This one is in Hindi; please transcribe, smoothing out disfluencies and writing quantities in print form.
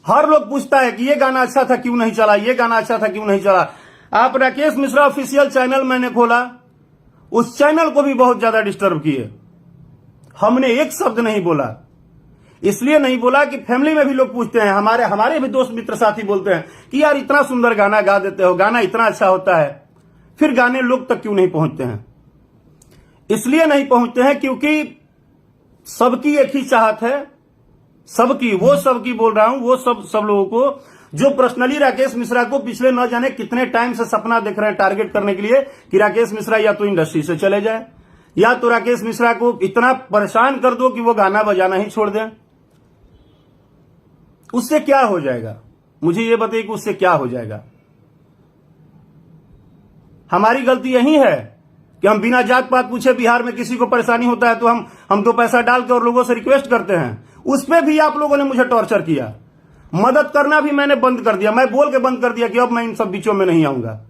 हर लोग पूछता है कि ये गाना अच्छा था क्यों नहीं चला, ये गाना अच्छा था क्यों नहीं चला। आप राकेश मिश्रा ऑफिशियल चैनल मैंने खोला, उस चैनल को भी बहुत ज्यादा डिस्टर्ब किए। हमने एक शब्द नहीं बोला। इसलिए नहीं बोला कि फैमिली में भी लोग पूछते हैं, हमारे भी दोस्त मित्र साथी बोलते हैं कि यार इतना सुंदर गाना गा देते हो, गाना इतना अच्छा होता है, फिर गाने लोग तक क्यों नहीं पहुंचते हैं। इसलिए नहीं पहुंचते हैं क्योंकि सबकी एक ही चाहत है, सबकी बोल रहा हूं, वो सब लोगों को जो पर्सनली राकेश मिश्रा को पिछले न जाने कितने टाइम से सपना देख रहे हैं टारगेट करने के लिए कि राकेश मिश्रा या तो इंडस्ट्री से चले जाए, या तो राकेश मिश्रा को इतना परेशान कर दो कि वो गाना बजाना ही छोड़ दें। उससे क्या हो जाएगा, मुझे ये बताइए कि उससे क्या हो जाएगा। हमारी गलती यही है कि हम बिना जात पात पूछे बिहार में किसी को परेशानी होता है तो हम 2 पैसा डाल के और लोगों से रिक्वेस्ट करते हैं। उस पर भी आप लोगों ने मुझे टॉर्चर किया। मदद करना भी मैंने बंद कर दिया, मैं बोल के बंद कर दिया कि अब मैं इन सब बीचों में नहीं आऊंगा।